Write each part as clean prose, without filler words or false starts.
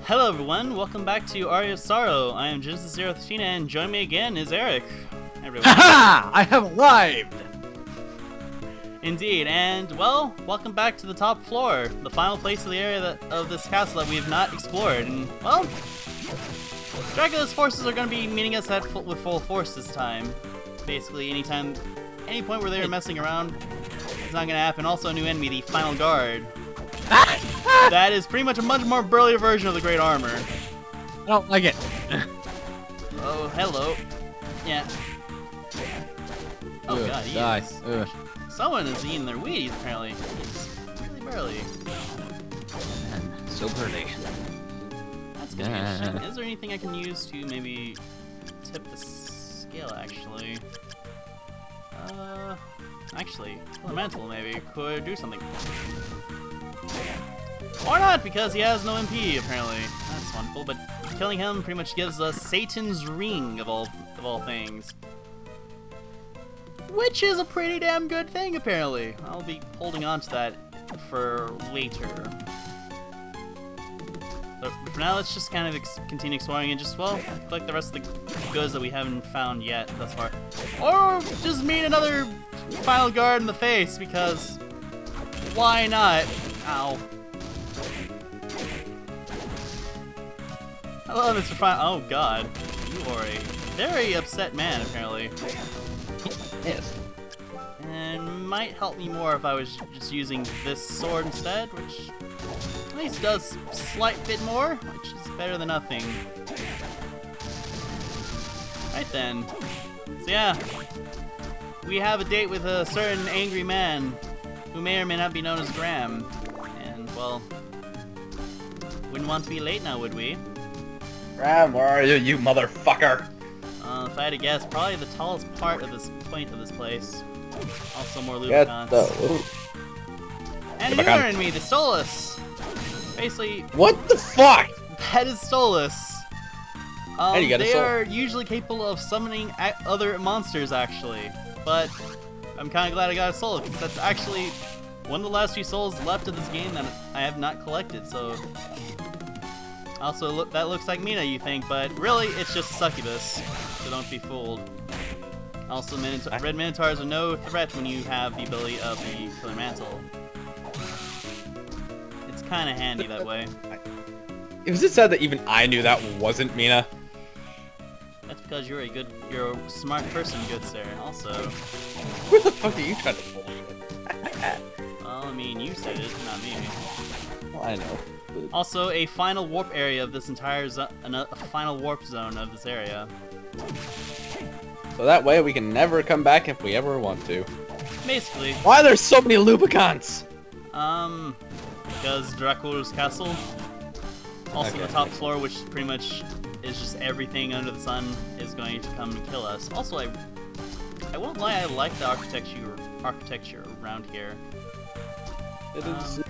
Hello everyone, welcome back to Aria of Sorrow. I am Genesis013 and joining me again is Eric. Everyone. Haha! I have arrived! Indeed, and well, welcome back to the top floor, the final place of the area of this castle that we have not explored. And well, Dracula's forces are going to be meeting us with full force this time. Basically, any point where they were messing around, it's not going to happen. Also, a new enemy, the Final Guard. That is pretty much a much more burlier version of the Great Armor. I don't like it. Oh, hello. Yeah. Oh god, he is. Someone is eating their Wheaties, apparently. It's really burly. Man, so burly. That's good. Is there anything I can use to maybe tip the scale, actually? Actually, Elemental maybe could do something. Or not, because he has no MP, apparently. That's wonderful, but killing him pretty much gives us Satan's Ring, of all things. Which is a pretty damn good thing, apparently. I'll be holding on to that for later. So for now, let's just kind of continue exploring and just, well, collect the rest of the goods that we haven't found yet thus far. Or just meet another Final Guard in the face, because why not? Ow. Hello, Mr. Oh god, you are a very upset man, apparently. Yes. And might help me more if I was just using this sword instead, which at least does a slight bit more, which is better than nothing. Right then. So yeah, we have a date with a certain angry man who may or may not be known as Graham. And, well, wouldn't want to be late now, would we? Graham, where are you, you motherfucker? If I had to guess, probably the tallest part of this place. Also more lubricants. And a new enemy, the Stolus! Basically... What the fuck? That is Stolus. Hey, you got they are usually capable of summoning other monsters, actually. But I'm kind of glad I got a soul, because that's actually one of the last few souls left of this game that I have not collected, so... Also, that looks like Mina, you think, but really, it's just a succubus, so don't be fooled. Also, red Minotaurs are no threat when you have the ability of the Killer Mantle. It's kind of handy that way. Was it sad that even I knew that wasn't Mina? That's because you're a smart person, good sir. Also, Where the fuck are you trying to bullshit? Well, I mean, you said it, not me. Well, I know. Also, a final warp area of this entire a final warp zone of this area. So that way we can never come back if we ever want to. Basically. Why are there so many lubricants? Because Dracula's castle. Also, the top floor, which pretty much is just everything under the sun, is going to come and kill us. Also, I won't lie, I like the architecture around here. It is.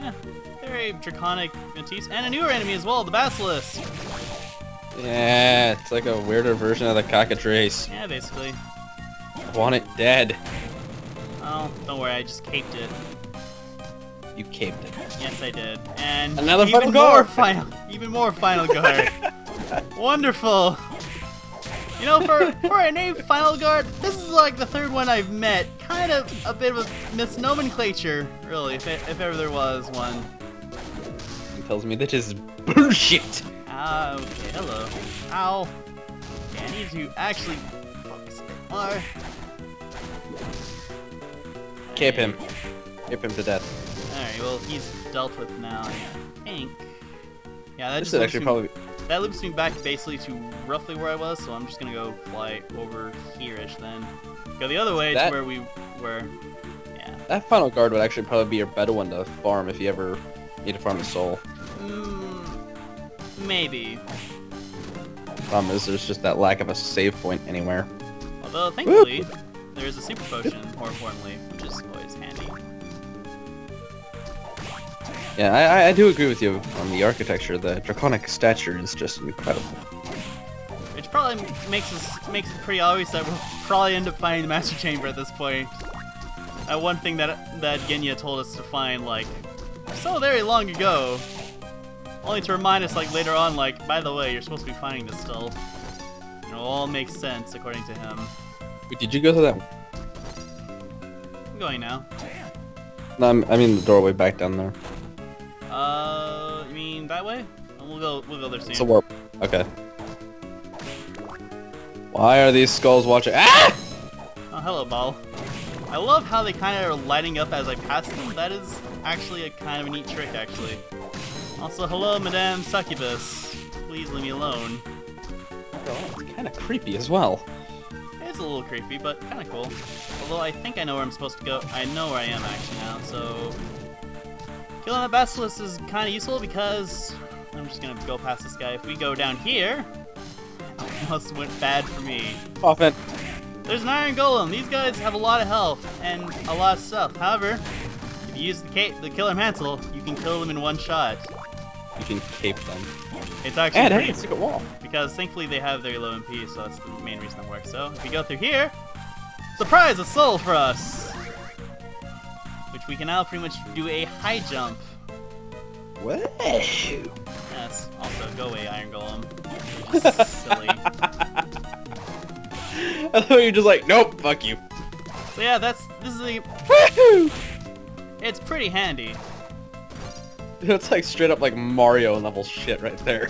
Yeah, very draconic motifs, and a newer enemy as well, the Basilisk. Yeah, it's like a weirder version of the cockatrice. Yeah, basically. I want it dead. Oh, don't worry, I just caped it. You caped it. Yes, I did. And another Final Guard. Even more Final Guard. Wonderful. You know, for a named Final Guard, this is like the third one I've met. Kind of a bit of a misnomenclature, really, if ever there was one. He tells me that is bullshit. Ah, okay, hello. Ow. Okay, I need to actually focus a bit more. Cape him. Cape him to death. Alright, well, he's dealt with now, I think. Yeah, that This just is actually probably... That loops me back basically to roughly where I was, so I'm just gonna go fly over here-ish then. Go the other way to where we were. Yeah. That Final Guard would actually probably be your better one to farm if you ever need to farm a soul. Maybe. Problem is, there's just that lack of a save point anywhere. Although, thankfully, there's a super potion, more importantly, which is always handy. Yeah, I do agree with you on the architecture. The draconic stature is just incredible. Which probably makes it pretty obvious that we'll probably end up finding the Master Chamber at this point. That one thing that Genya told us to find, like, so very long ago. Only to remind us, like, later on, like, by the way, you're supposed to be finding this still. It all makes sense, according to him. Wait, did you go through that one? I'm going now. No, I mean the doorway back down there. You mean that way? We'll go there soon. It's a warp. Okay. Why are these skulls watching? Ah! Oh, hello, Ball. I love how they kind of are lighting up as I pass them. That is actually a kind of a neat trick, actually. Also, hello, Madame Succubus. Please leave me alone. Oh, it's kind of creepy as well. It's a little creepy, but kind of cool. Although I think I know where I'm supposed to go. I know where I am actually now, so... Killing that basilisk is kind of useful because... I'm just going to go past this guy. If we go down here... Almost went bad for me. Often. There's an iron golem. These guys have a lot of health and a lot of stuff. However, if you use the killer mantle, you can kill them in one shot. You can cape them. It's actually And pretty, hey, it's like a wall. because thankfully they have very low MP, so that's the main reason it works. So if we go through here, surprise, a soul for us, which we can now pretty much do a high jump. Whoa. Yes. Also, go away, Iron Golem. You're just silly. I thought you were just like, nope, fuck you. So yeah, this is a. Woohoo! It's pretty handy. It's like straight up like Mario level shit right there.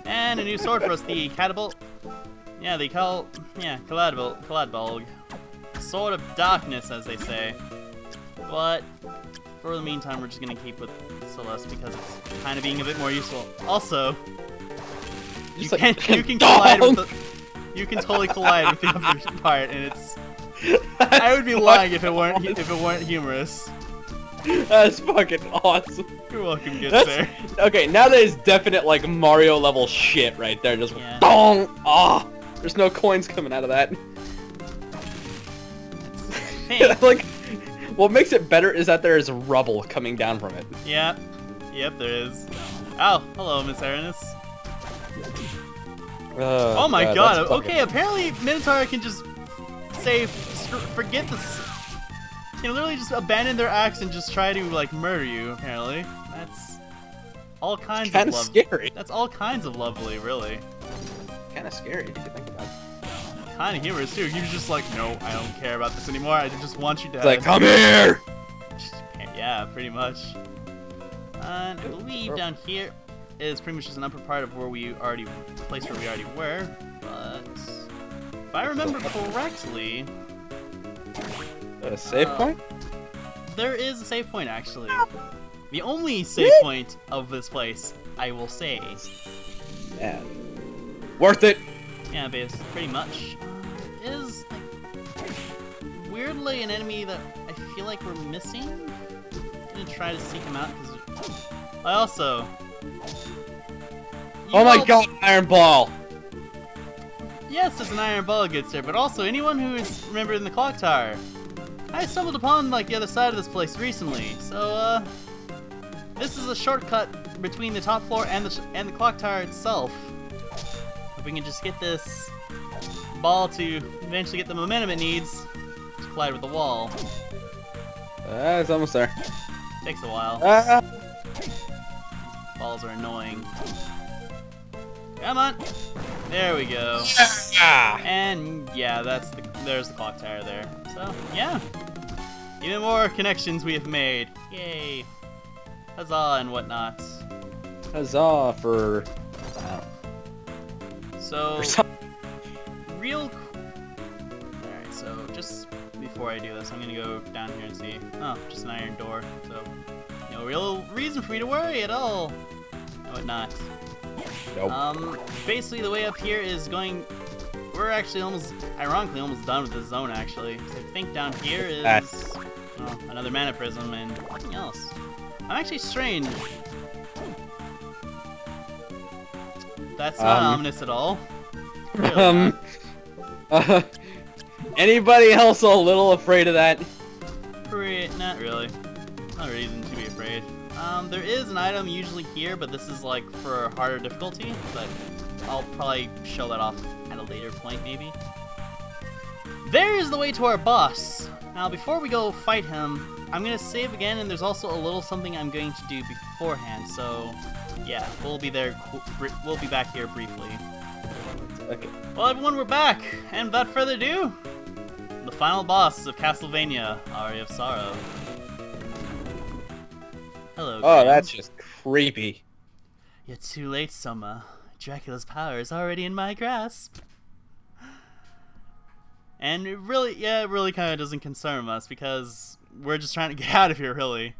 And a new sword for us, the Catapult. Yeah, Caladbolg. Sword of Darkness, as they say. But for the meantime, we're just gonna keep with Celeste because it's kind of being a bit more useful. Also, you can collide with the. You can totally collide with the other part, and it's. I would be lying if it weren't humorous. That's fucking awesome. You're welcome, good sir. Okay, now that is definite like Mario level shit right there. Just yeah. Dong! Ah! There's no coins coming out of that. Like, what makes it better is that there is rubble coming down from it. Yeah. Yep, there is. Oh, hello, Miss Aranis. Oh my god, okay, apparently Minotaur can just say, forget this. Can literally just abandon their axe and just try to, like, murder you, apparently. That's all kinds of lovely. Scary. That's all kinds of lovely, really. Kinda scary if you think about it. Kinda humorous, too. He was just like, no, I don't care about this anymore, I just want you dead. It's like, come here! Yeah, pretty much. And I believe down here is pretty much just an upper part of where we already, place where we already were, but if I remember correctly, a save point? There is a save point actually. The only save point of this place, I will say. Yeah. Worth it. Yeah, pretty much. It is like, weirdly an enemy that I feel like we're missing. I'm gonna try to seek him out because I also. Oh my god, Iron Ball! Yes, there's an Iron Ball, good sir, but also anyone who is remembered in the Clock Tower. I stumbled upon, like, the other side of this place recently, so, this is a shortcut between the top floor and the Clock Tower itself. If we can just get this ball to eventually get the momentum it needs to collide with the wall. It's almost there. Takes a while. Balls are annoying. Come on! There we go. And yeah, there's the clock tower there. So yeah, even more connections we have made. Yay! Huzzah and whatnot. Huzzah for. So real. Alright, so just before I do this, I'm gonna go down here and see. Oh, just an iron door. So no real reason for me to worry at all. No, whatnot. Nope. Basically the way up here is going, we're actually ironically almost done with this zone actually. So I think down here is, well, another mana prism and nothing else. I'm actually strange. That's not ominous at all. Really anybody else a little afraid of that? Not really. No reason to be afraid. There is an item usually here, but this is like for harder difficulty, but I'll probably show that off at a later point maybe. there's the way to our boss. Now, before we go fight him, I'm gonna save again, and there's also a little something I'm going to do beforehand. So, yeah, we'll be there. We'll be back here briefly. Okay. Well, everyone, we're back, and without further ado, the final boss of Castlevania, Aria of Sorrow. Hello. Oh, Graham. that's just creepy. You're too late, Soma. Dracula's power is already in my grasp. And it really kind of doesn't concern us, because we're just trying to get out of here, really.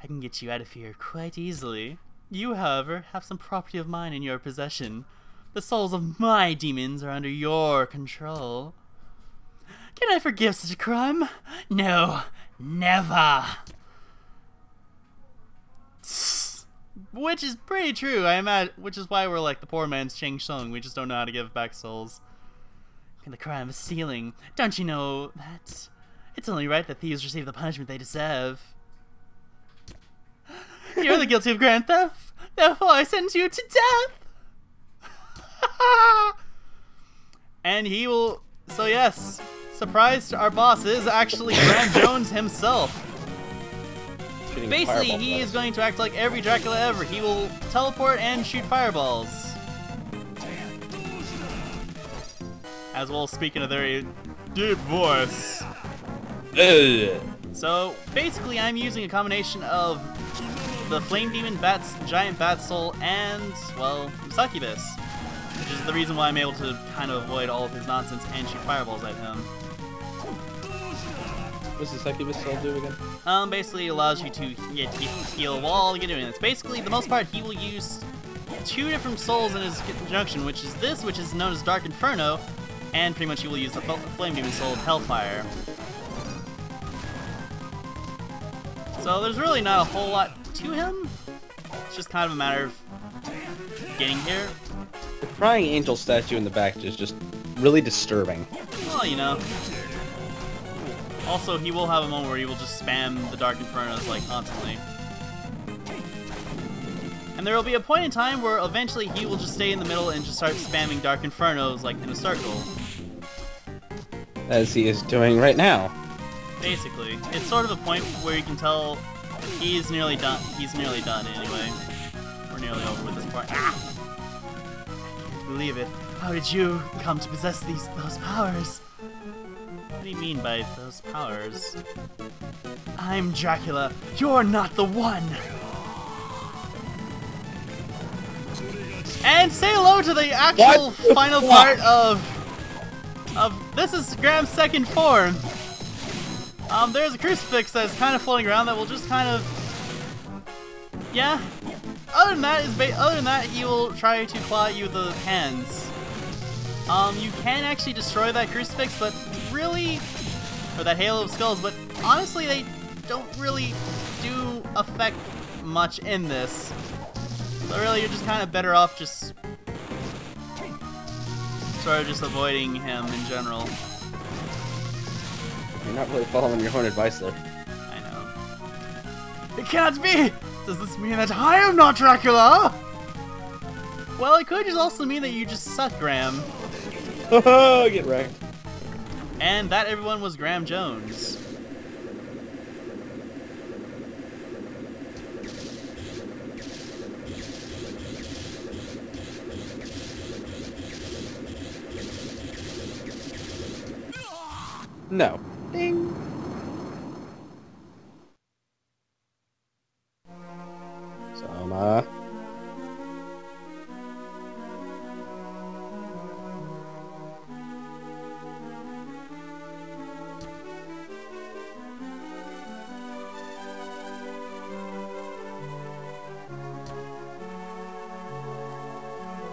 I can get you out of here quite easily. You, however, have some property of mine in your possession. The souls of my demons are under your control. Can I forgive such a crime? No, never. Which is pretty true, I imagine. Which is why we're like the poor man's Chang Shung. We just don't know how to give back souls. And the crime of stealing. Don't you know that it's only right that thieves receive the punishment they deserve? You're the guilty of grand theft. Therefore, I sentence you to death. And he will. So yes, surprise! Our boss is actually Graham Jones himself. Basically, he is going to act like every Dracula ever. He will teleport and shoot fireballs. As well as speak in a very deep voice. So, basically, I'm using a combination of the Flame Demon, Giant Bat Soul, and, well, Succubus. Which is the reason why I'm able to kind of avoid all of his nonsense and shoot fireballs at him. What's the Succubus Soul do again? Basically allows you to heal while you're doing this. Basically, the most part, he will use 2 different souls in his conjunction, which is this, which is known as Dark Inferno, and pretty much he will use the Flame Demon Soul of Hellfire. So there's really not a whole lot to him. It's just kind of a matter of getting here. The crying angel statue in the back is just really disturbing. Well, you know. Also, he will have a moment where he will just spam the Dark Infernos, like, constantly. And there will be a point in time where eventually he will just stay in the middle and just start spamming Dark Infernos, like, in a circle. As he is doing right now. Basically. It's sort of a point where you can tell he's nearly done. He's nearly done, anyway. We're nearly over with this part. Ah! I can't believe it. How did you come to possess those powers? What do you mean by those powers? I'm Dracula. You're not the one! And say hello to the actual final part of this is Graham's second form. There's a crucifix that's kind of floating around that will just kind of, yeah. Other than that, he will try to claw at you with the hands. You can actually destroy that crucifix, but really, or that Halo of Skulls, but honestly, they don't really do affect much in this. So really, you're just kind of better off just sort of just avoiding him in general. You're not really following your own advice there. I know. It can't be! Does this mean that I am not Dracula? Well, it could just also mean that you just suck, Graham. Get wrecked. And that, everyone, was Graham Jones. No. Ding. Soma.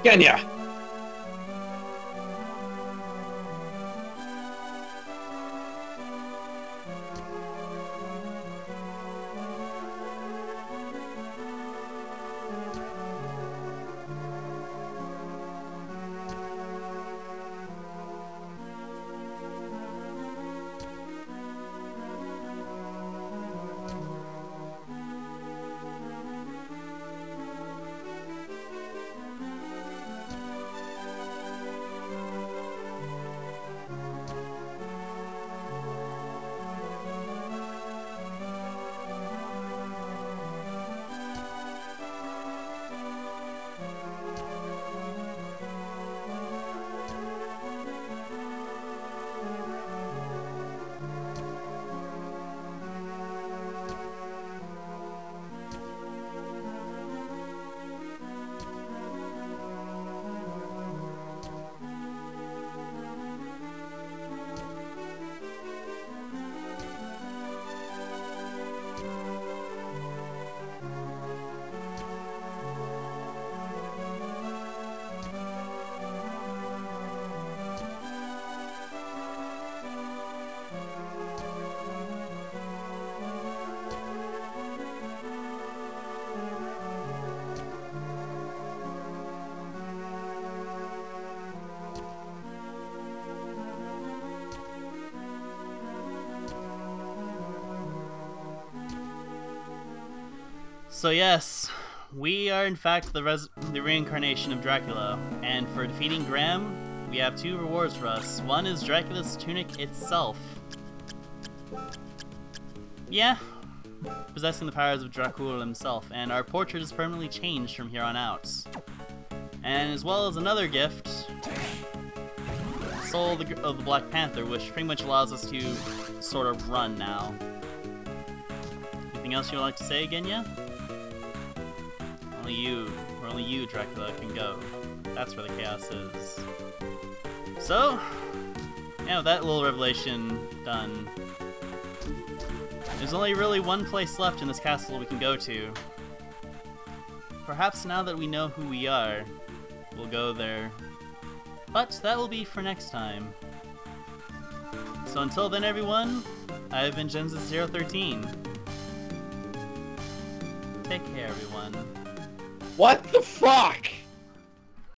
Kenya. So yes, we are in fact the reincarnation of Dracula, and for defeating Graham, we have 2 rewards for us. One is Dracula's tunic itself. Yeah, possessing the powers of Dracula himself, and our portrait is permanently changed from here on out. And as well as another gift, Soul of the Black Panther, which pretty much allows us to sort of run now. Anything else you would like to say, Genya? Only you, Dracula, can go. That's where the chaos is. So, yeah, with that little revelation done, there's only really one place left in this castle we can go to. Perhaps now that we know who we are, we'll go there. But that will be for next time. So until then, everyone, I've been Genesis013. Take care, everyone. What the fuck?